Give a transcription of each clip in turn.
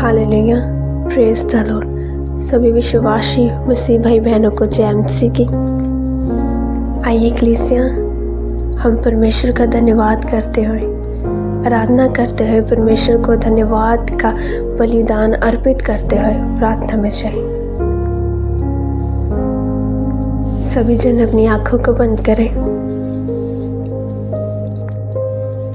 Hallelujah, praise the Lord. सभी विश्वासी मसीह भाई बहनों को जय मसीह की। आइए कलीसिया, हम परमेश्वर का धन्यवाद करते हुए, आराधना करते हुए, परमेश्वर को धन्यवाद का बलिदान अर्पित करते हुए प्रार्थना में जाए। सभी जन अपनी आंखों को बंद करें।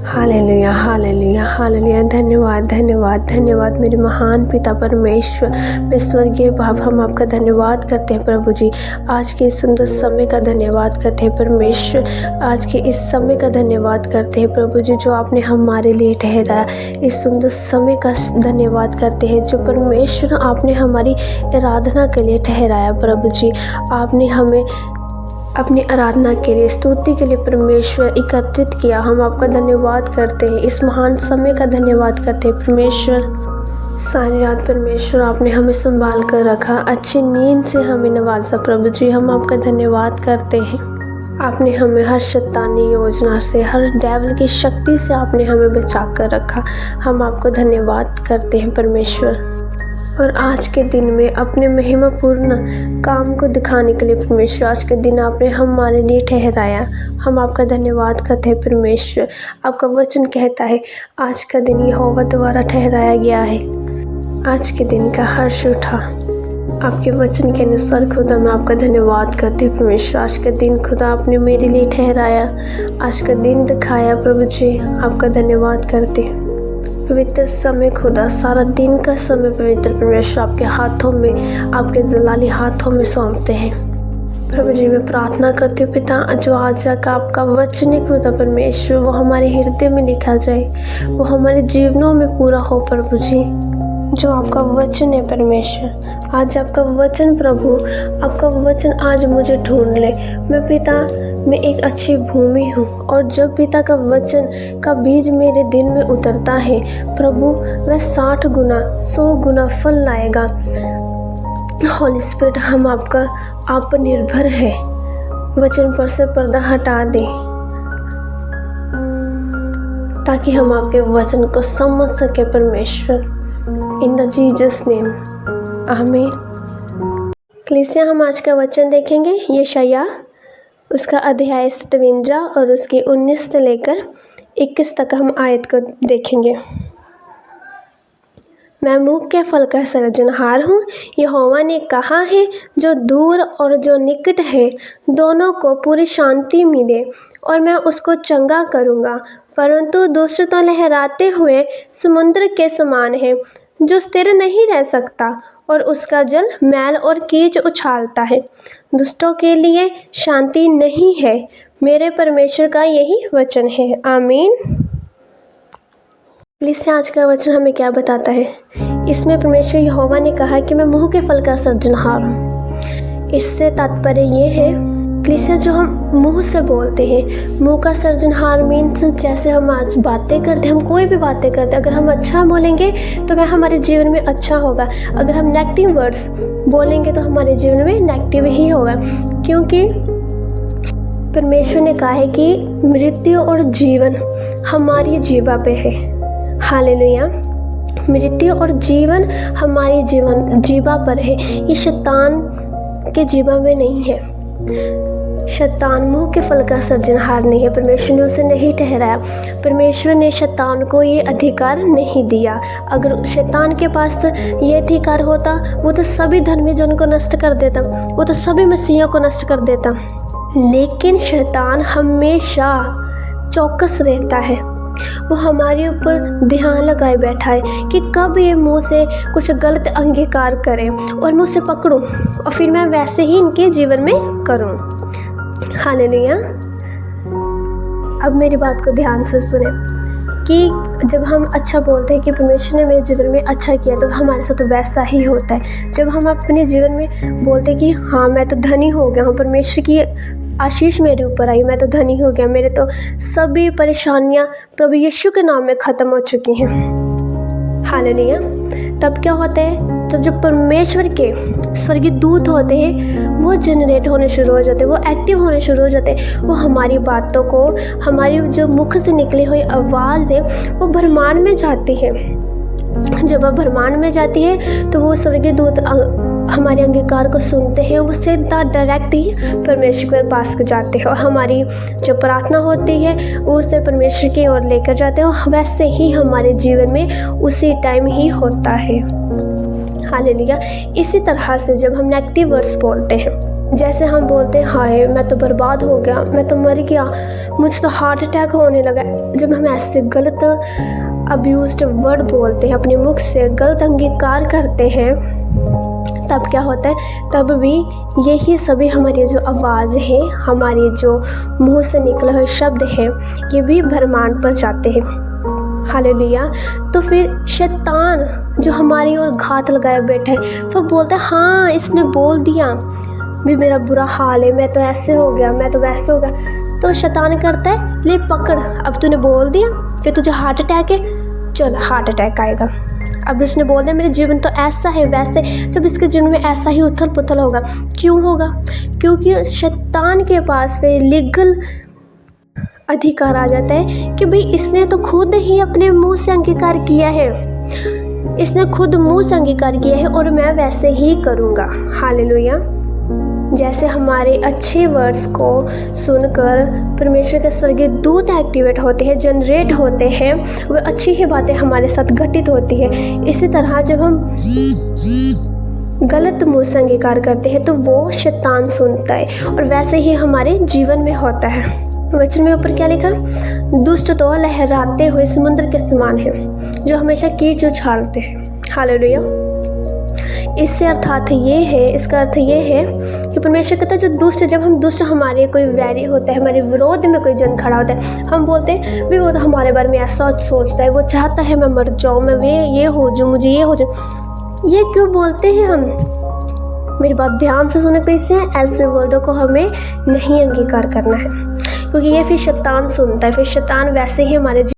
Hallelujah, hallelujah, hallelujah. धन्यवाद, धन्यवाद, धन्यवाद मेरे महान पिता परमेश्वर, मेरे स्वर्गीय बाप। हम आपका धन्यवाद करते हैं प्रभु जी। आज के इस सुंदर समय का धन्यवाद करते हैं परमेश्वर। आज के इस समय का धन्यवाद करते हैं प्रभु जी, जो आपने हमारे लिए ठहराया। इस सुंदर समय का धन्यवाद करते हैं जो परमेश्वर आपने हमारी आराधना के लिए ठहराया प्रभु जी। आपने हमें अपनी आराधना के लिए, स्तुति के लिए परमेश्वर एकत्रित किया। हम आपका धन्यवाद करते हैं। इस महान समय का धन्यवाद करते हैं परमेश्वर। सारी रात परमेश्वर आपने हमें संभाल कर रखा, अच्छी नींद से हमें नवाजा प्रभु जी। हम आपका धन्यवाद करते हैं। आपने हमें हर शैतानी योजना से, हर डेविल की शक्ति से आपने हमें बचा कर रखा। हम आपको धन्यवाद करते हैं परमेश्वर। और आज के दिन में अपने महिमापूर्ण काम को दिखाने के लिए परमेश्वर, आज के दिन आपने हमारे लिए ठहराया। हम आपका धन्यवाद करते हैं परमेश्वर। आपका वचन कहता है आज का दिन यहोवा द्वारा ठहराया गया है। आज के दिन का हर्ष उठा। आपके वचन के अनुसार खुदा मैं आपका धन्यवाद करती हूँ परमेश्वर। आज का दिन खुदा आपने मेरे लिए ठहराया, आज का दिन दिखाया प्रभु जी। आपका धन्यवाद करती हूँ। पवित्र समय खुदा, सारा दिन का समय पवित्र परमेश्वर आपके हाथों में, आपके जलाली हाथों में सौंपते हैं प्रभु जी। मैं प्रार्थना करती हूँ पिता, जो आज का आपका वचन है खुदा परमेश्वर, वो हमारे हृदय में लिखा जाए, वो हमारे जीवनों में पूरा हो प्रभु जी। जो आपका वचन है परमेश्वर, आज आपका वचन प्रभु, आपका वचन आज मुझे ढूंढ ले। मैं पिता, मैं एक अच्छी भूमि हूँ, और जब पिता का वचन का बीज मेरे दिल में उतरता है प्रभु, वह 60 गुना 100 गुना फल लाएगा। होली स्पिरिट, हम आपका आप पर निर्भर है। वचन पर से पर्दा हटा दे ताकि हम आपके वचन को समझ सके परमेश्वर। इन द जीसस नेम, आमीन। कलीसिया, हम आज का वचन देखेंगे यशायाह, उसका अध्याय 57 और उसके 19 से लेकर 21 तक हम आयत को देखेंगे। मैं मुँह के फल का सृजनहार हूँ, यहोवा ने कहा है। जो दूर और जो निकट है, दोनों को पूरी शांति मिले, और मैं उसको चंगा करूँगा। परंतु दुष्ट तो लहराते हुए समुद्र के समान है, जो स्थिर नहीं रह सकता, और उसका जल मैल और कीच उछालता है। दुष्टों के लिए शांति नहीं है। मेरे परमेश्वर का यही वचन है, आमीन। इससे आज का वचन हमें क्या बताता है? इसमें परमेश्वर यहोवा ने कहा कि मैं मुँह के फल का सृजनहार हूँ। इससे तात्पर्य ये है कलीसिया, जो हम मुंह से बोलते हैं, मुंह का सृजनहार मीन्स जैसे हम आज बातें करते हैं, हम कोई भी बातें करते हैं, अगर हम अच्छा बोलेंगे तो वह हमारे जीवन में अच्छा होगा। अगर हम नेगेटिव वर्ड्स बोलेंगे तो हमारे जीवन में नेगेटिव ही होगा, क्योंकि परमेश्वर ने कहा है कि मृत्यु और जीवन हमारी जीवा पे है। हालेलुया। मृत्यु और जीवन हमारी जीवा पर है, ये शैतान के जीवा में नहीं है। शैतान मुंह के फल का सृजनहार नहीं है, परमेश्वर ने उसे नहीं ठहराया। परमेश्वर ने शैतान को ये अधिकार नहीं दिया। अगर शैतान के पास ये अधिकार होता, वो तो सभी धर्मीजनों को नष्ट कर देता, वो तो सभी मसीहों को नष्ट कर देता। लेकिन शैतान हमेशा चौकस रहता है। वो हमारे ऊपर ध्यान लगाए बैठा है कि कब ये मुंह से कुछ गलत अंगीकार करें और मैं उसे पकड़ूं, और फिर मैं वैसे ही इनके जीवन में करूं। हालेलुया। अब मेरी बात को ध्यान से सुने कि जब हम अच्छा बोलते हैं कि परमेश्वर ने मेरे जीवन में अच्छा किया, तो हमारे साथ वैसा ही होता है। जब हम अपने जीवन में बोलते हैं कि हाँ मैं तो धनी हो गया हूँ, परमेश्वर की आशीष मेरे ऊपर आई, मैं तो धनी हो गया, मेरे तो सभी परेशानियाँ प्रभु यीशु के नाम में ख़त्म हो चुकी हैं। हालेलुया। तब क्या होता है? तब जो परमेश्वर के स्वर्गीय दूत होते हैं, वो जनरेट होने शुरू हो जाते हैं, वो एक्टिव होने शुरू हो जाते हैं। वो हमारी बातों को, हमारी जो मुख से निकली हुई आवाज़ है, वो ब्रह्मांड में जाती है। जब वह ब्रह्मांड में जाती है तो वो स्वर्गीय दूत हमारे अंगीकार को सुनते हैं, वो सीधा डायरेक्ट ही परमेश्वर के पास जाते हैं और हमारी जो प्रार्थना होती है वो उसे परमेश्वर की ओर लेकर जाते हैं और वैसे ही हमारे जीवन में उसी टाइम ही होता है। हालेलुया। इसी तरह से जब हम नेगेटिव वर्ड्स बोलते हैं, जैसे हम बोलते हैं हाय मैं तो बर्बाद हो गया, मैं तो मर गया, मुझे तो हार्ट अटैक होने लगा, जब हम ऐसे गलत अब्यूज्ड वर्ड बोलते हैं, अपने मुख से गलत अंगीकार करते हैं, तब क्या होता है, तब भी यही सभी हमारी जो आवाज़ है, हमारी जो मुंह से निकले हुए शब्द हैं, ये भी ब्रह्मांड पर जाते हैं। हालेलुया। तो फिर शैतान जो हमारी ओर घात लगाए बैठा है, वो बोलता है हाँ इसने बोल दिया भी मेरा बुरा हाल है, मैं तो ऐसे हो गया, मैं तो वैसे हो गया। तो शैतान करता है ले पकड़, अब तूने बोल दिया कि तुझे हार्ट अटैक है, चल हार्ट अटैक आएगा। अब उसने बोल दिया मेरे जीवन तो ऐसा है वैसे, जब इसके जीवन में ऐसा ही उथल पुथल होगा। क्यों होगा? क्योंकि शैतान के पास फिर लीगल अधिकार आ जाता है कि भाई इसने तो खुद ही अपने मुंह से अंगीकार किया है, इसने खुद मुंह से अंगीकार किया है और मैं वैसे ही करूँगा। हालेलुया। जैसे हमारे अच्छे वर्ड्स को सुनकर परमेश्वर के स्वर्गीय दूत एक्टिवेट होते हैं, जनरेट होते हैं, वो अच्छी ही बातें हमारे साथ घटित होती है। इसी तरह जब हम गलत मुँह से अंगीकार करते हैं तो वो शैतान सुनता है और वैसे ही हमारे जीवन में होता है। वचन में ऊपर क्या लिखा? दुष्ट तो लहराते हुए समुद्र के समान है, जो हमेशा कीच उछालते हैं। हालेलुया। इससे अर्थात ये है, इसका अर्थ ये है कि परमेश्वर कहता है जो दुष्ट, जब हम दुष्ट, हमारे कोई वैरी होता है, हमारे विरोध में कोई जन खड़ा होता है, हम बोलते हैं भी वो तो हमारे बारे में ऐसा सोचता है, वो चाहता है मैं मर जाऊँ, मैं ये हो जाऊँ, मुझे ये हो जाऊँ। ये क्यों बोलते हैं हम? मेरी बात ध्यान से सुने, कैसे ऐसे वर्डों को हमें नहीं अंगीकार करना है, क्योंकि ये फिर शैतान सुनता है, फिर शैतान वैसे ही हमारे